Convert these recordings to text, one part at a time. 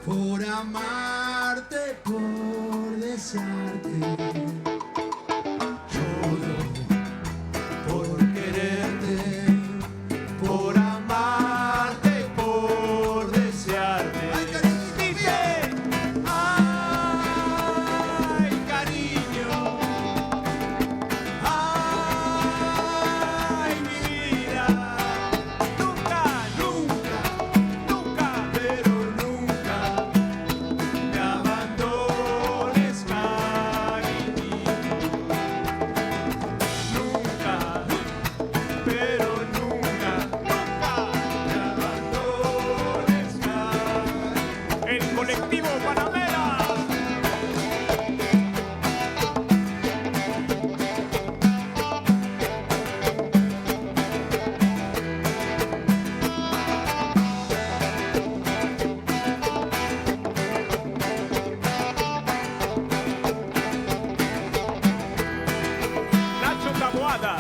por amarte, por desearte. Lloro por quererte, por amarte, por desearte. ¡Ay, cariño! Dice, ¡ay, cariño! ¡Ay, mi vida! Nunca, nunca, nunca, pero nunca me abandones, cariñito. Nunca, pero nunca, nunca me abandones, cariñito. El colectivo Panamera. Nacho Taboada.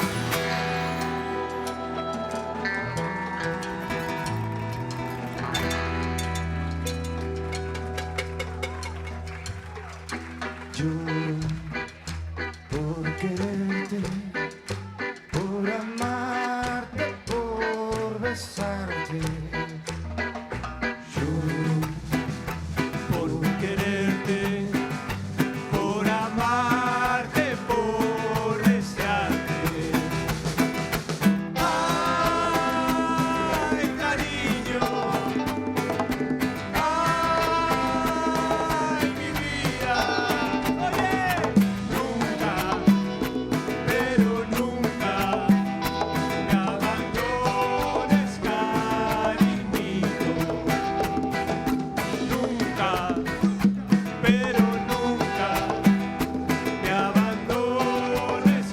Lloro por quererte, por amarte, por besarte. Lloro por quererte, por amarte, por desearte. Ay, cariño. Ay, mi vida. Oye, nunca, pero nunca me abandones, cariñito. Nunca, pero nunca me abandones,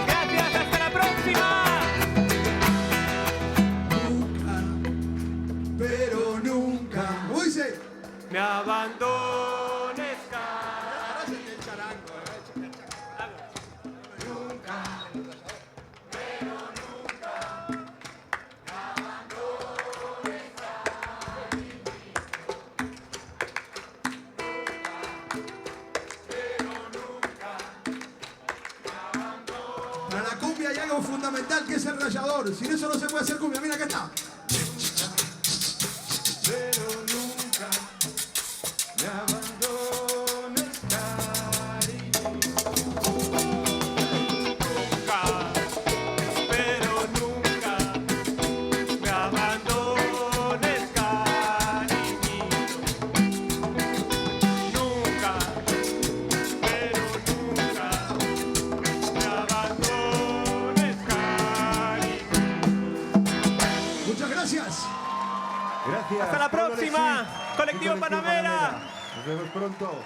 gracias, hasta la próxima. Nunca, pero nunca. Uy, sí. Me abandones, cariño. Nunca, pero nunca me abandones, cariñito. Pero nunca me abandones. Para la cumbia hay algo fundamental que es el rallador. Sin eso no se puede hacer cumbia. Mira, acá está. Pero nunca me abandones, cariño. Nunca, pero nunca me abandones, cariñito. Nunca, pero nunca me abandones, cariño. Muchas gracias. Gracias. Hasta la próxima, Colectivo Panamera. Nos vemos pronto.